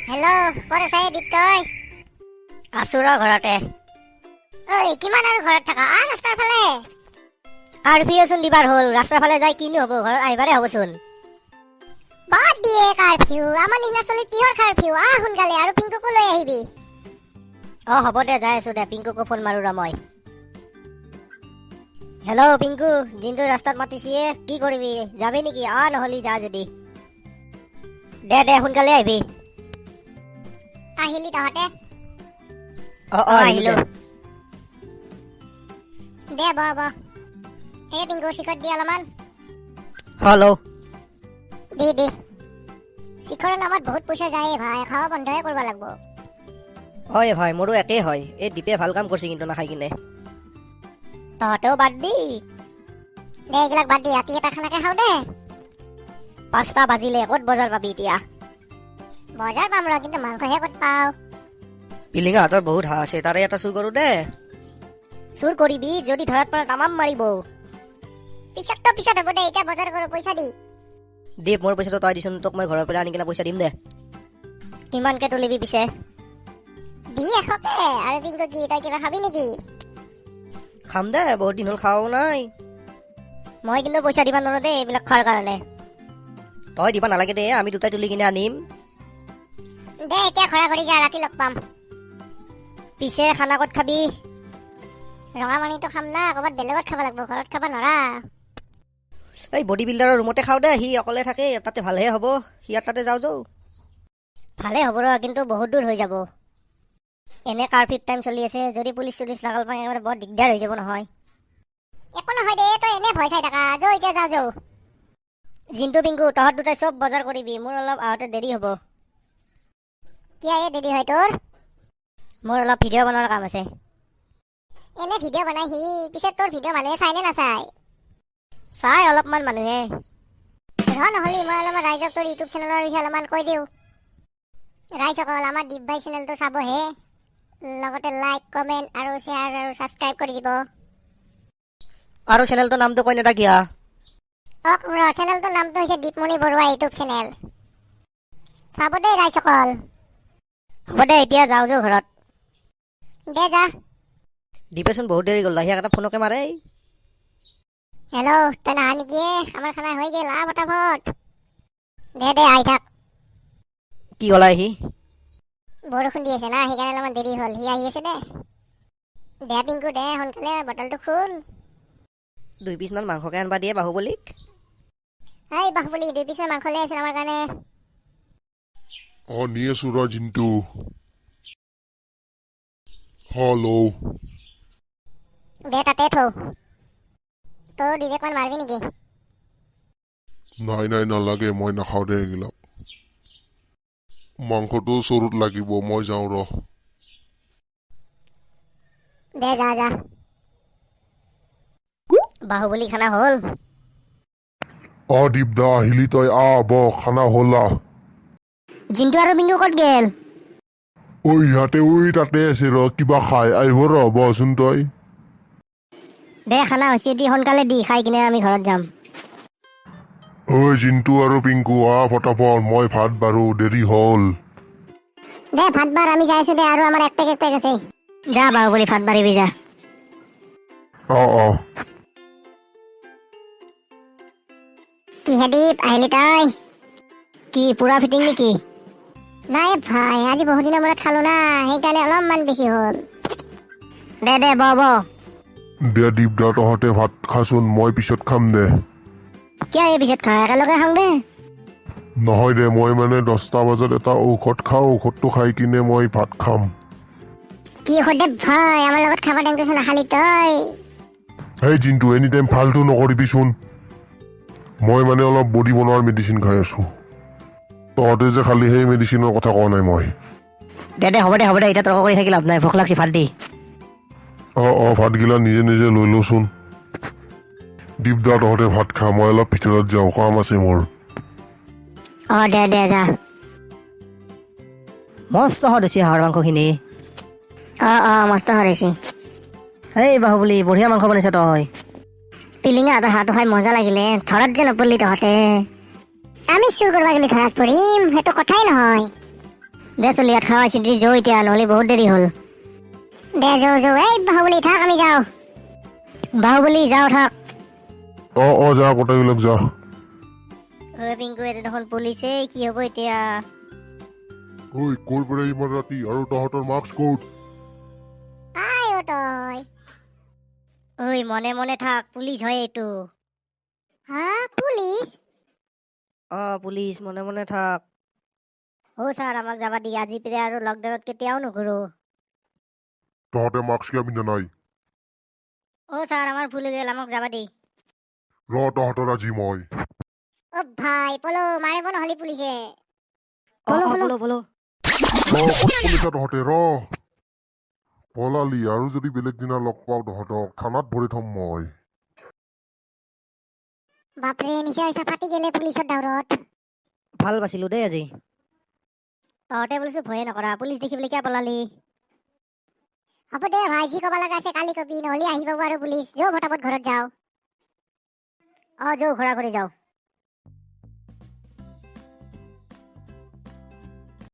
Hello' ক'ত আছে দীপ্তই? আছো ৰ ঘৰতে। ঐ কিমান আৰু ঘৰত থাকা? ৰাস্তাৰ ফালে। কাৰফিউচোন দিবাৰ হ'ল, ৰাস্তাৰ ফালে যাই কিনো হ'ব, ঘৰত আহিবাৰে হ'বচোন। বাদ দিয়ে কাৰফিউ, আমাৰ নিচিনা চলি কিহৰ কাৰফিউ? সোনকালে আৰু পিংকুকো লৈ আহিবি। হ'ব দে, যাই আছো দে, পিংকুকো ফোন মাৰো ৰ মই। হেল্ল' পিংকু, জিন্তু ৰাস্তাত মাতিছিয়ে, কি কৰিবি? যাবি নেকি? নহলি যা যদি। দে সোনকালে আহিবি। আহিলি তহঁতে? আহিলো। দে বহ। পিংকু চিকট দি অলপমান। হেল্ল'। দি শিখৰৰ নামত বহুত পইচা যায় ভাই, খাৱা বন্ধহে কৰিব লাগিব। হয় ভাই, মোৰো একেই হয়। এই দীপে ভাল কাম কৰিছে কিন্তু নাখাই কিনে। তহঁতেও বাদ দি। দে এইবিলাক বাদ দি, ৰাতি এটা খানাকে খাওঁ দে। 5টা বাজিলে, ক'ত বজাৰ পাবি এতিয়া? বজাৰ পাম ৰ, কিন্তু মাংসহে ক'ত পাওঁ। পিলিঙা হাতৰ বহুত হাঁহ আছে, তাৰে এটা চুৰ কৰো দে। চুৰ কৰিবি? যদি ধৰাত পৰা তামাম মাৰিব। পিছত হ'ব দে, এতিয়া বজাৰ কৰো, পইচা দি। দীপ, মোৰ পইচাটো তই দিচোন, তোক মই ঘৰৰ পৰা আনি কিনে পইচা দিম দে। কিমানকে তুলিবি পিছে? 100কে। আৰু পিংকু কি তই কিবা খাবি নেকি? খাম দে, বহুত দিন হ'ল খাৱাও নাই। মই কিন্তু পইচা দিবা নোৱাৰো দেই এইবিলাক খোৱাৰ কাৰণে। তই দিবা নালাগে দে, আমি দুটাই তুলি কিনে আনিম। দে এতিয়া ঘৰা যা, ৰাতি লগ পাম। পিছে খানা ক'ত খাবি? ৰঙামানিতো খাম না, ক'ৰবাত বেলেগত খাব লাগিব, ঘৰত খাব নৰা। এই বডি বিল্ডাৰৰ ৰুমতে খাওঁ দে, সি অকলে থাকে, তাতে ভালহে হ'ব। সিয়াৰ তাতে যাওঁ। ভালে হ'ব ৰ, কিন্তু বহুত দূৰ হৈ যাব। এনে কাৰফিউ টাইম চলি আছে, যদি পুলিচ নাগাল পাই একেবাৰে বৰ দিগদাৰ হৈ যাব নহয়। একো নহয় দে, তই এনে ভয় খাই থাকা। এতিয়া যাওঁ। জিন্তু পিংকু, তহঁত দুটাই চব বজাৰ কৰিবি, মোৰ অলপ আহোঁতে দেৰি হ'ব। কিয় দেৰি হয় তোৰ? মোৰ অলপ ভিডিঅ' বনোৱাৰ কাম আছে। এনে ভিডিঅ' বনাই সি, পিছত তোৰ ভিডিঅ' মানুহে চাই নে নাচায়? চাই অলপমান মানুহে। নহ'লে মই অলপমান ৰাইজক তোৰ ইউটিউব চেনেলৰ বিষয়ে অলপমান কৈ দিওঁ। ৰাইজসকল, আমাৰ দীপ ভাই চেনেলটো চাবহে, লগতে লাইক, কমেণ্ট আৰু শ্বেয়াৰ আৰু ছাবস্ক্ৰাইব কৰি দিব। আৰু চেনেলটোৰ নামটো কৈ নেদা কিয়া? চেনেলটোৰ নামটো হৈছে দীপমণি বৰুৱা ইউটিউব চেনেল। চাব দেই ৰাইজসকল। হ'ব দে, এতিয়া যাওঁ ঘৰত। দে যা। দীপেচোন বহুত দেৰি গ'ল, সিয়াক এটা ফোনকে মাৰে। হেল্ল', তই নাহা নেকি? আমাৰ খানা হৈ গ'ল, ফটাফট। দে আহি থাক। কি ক'লা সি? বৰষুণ দি আছে না, সেইকাৰণে অলপমান দেৰি হ'ল। সি আহি আছে দে পিংকু দে, সোনকালে বটলটো খোল। 2 পিচমান মাংসকে আনবা দিয়ে বাহুবলীক। বাহুবলী, 2 পিচমান মাংস লৈ আছো আমাৰ কাৰণে। নি আছো ৰ জিন্তু। হেল্ল'। দে তাতে থৌ। তই 2 পেকমান মাৰবি নেকি? নাই নালাগে, মই নাখাওঁ দে এইগিলাক। মাংসটো চৰুত লাগিব, মই যাওঁ ৰ। দে যা। বাহুবলী খানা হ'ল? দীপদা আহিলি তই, খানা হ'ল জিন্তু আৰু পিংকু ক'ত গেল? ইহঁতে তাতে আছে ৰ, কিবা খাই আহিব ৰ, বহচোন তই। দে খানা হৈছে দি, সোনকালে দি, খাই কিনে আমি ঘৰত যাম। জিন্তু আৰু পিংকু ফটাফট, মই ভাত বাঢ়ো, দেৰি হ'ল। দে ভাত বাঢ়, আমি যাই আছো দে, আৰু আমাৰ এক পেক আছে। যা বাহুবলী, ভাত বাঢ়িবি যা। কি হে দীপ, আহিলি তই? কি পুৰা ফিটিং নেকি? নাই ভাই, আজি বহুত দিনৰ মূৰত খালো না, সেইকাৰণে অলপমান বেছি হ'ল। দে বহ। দে দীপদা, তহঁতে ভাত খাচোন, মই পিছত খাম দে। কিয় এই পিছত খা, একেলগে খাওঁ দে। নহয় দে, মই মানে 10টা বজাত এটা ঔষধ খাওঁ, ঔষধটো খাই কিনে মই ভাত খাম। কি ঔষধ দে ভাই, আমাৰ লগত খাব টাইমটো নাখালি তই। জিন্তু, এনি টাইম ফাল্টু নকৰিবিচোন। মই মানে অলপ বডি বনোৱাৰ মেডিচিন খাই আছো। তহঁতে যে খালি সেই মেডিচিনৰ কথা কোৱা নাই মই। দে হ'ব দে, এতিয়া তৰ্ক কৰি থাকি লাভ নাই, ভোক লাগছি, ভাত দি। ভাতগিলা নিজে লৈ লওচোন। দীপদা তহঁতে ভাত খা, মই অলপ ভিতৰত যাওঁ, কাম আছে মোৰ। দে যা। মস্ত সোৱাদ হৈছে হাঁহৰ মাংসখিনি। মস্ত হৰিছি। বাহুবলী, বঢ়িয়া মাংস বনাইছ তই। পিলিঙা হাতৰ হাঁহটো খাই মজা লাগিলে, ধৰত যে নপৰিলি তহঁতে। আমি চুৰ কৰিব গেলি ধৰাত পৰিম, সেইটো কথাই নহয়। দে চলি ইয়াত খাৱাই চিন্তি যৌ এতিয়া নহ'লে বহুত দেৰি হ'ল দে যৌ এই বাহুবলী থাক আমি যাওঁ বাহুবলী যাওঁ থাক অ যা গোটেইবিলাক যা ঐ পিংকু এইটো দেখোন পুলিচে কি হ'ব এতিয়া ঐ ক'ৰ পৰা ইমান ৰাতি আৰু তহঁতৰ মাস্ক ক'ত আই অ তই ঐ মনে মনে থাক পুলিচ হয় এইটো হা পুলিচ পুলিচ মনে মনে থাক ছাৰ আমাক যাবা দি আজি পিৰে আৰু লকডাউনত কেতিয়াও নুঘূৰো তহঁতে মাস্ক কিয় পিন্ধা নাই ছাৰ আমাৰ ভুল হৈ গ'ল আমাক যাবা দি তহঁতৰ আজি মই অ ভাই পলো মাৰিব নহ'লে পুলিচে বলো ক'ত পুলিচা তহঁতে পলালি আৰু যদি বেলেগ দিনা লগ পাওঁ তহঁতক থানাত ভৰি থম মই বাপৰে নিচা ইচা ফাটি গেলে পুলিচৰ দাউৰত ভাল বাচিলো দেই আজি তহঁতে বোলিছো ভয়ে নকৰা পুলিচ দেখিবলৈ কিয় পলালি হ'ব দে ভাই যি ক'ব লগা আছে কালি কবি নহ'লে আহি পাব আৰু পুলিচ যৌ ফটাফট ঘৰত যাওঁ যৌ ঘৰা ঘৰি যাওঁ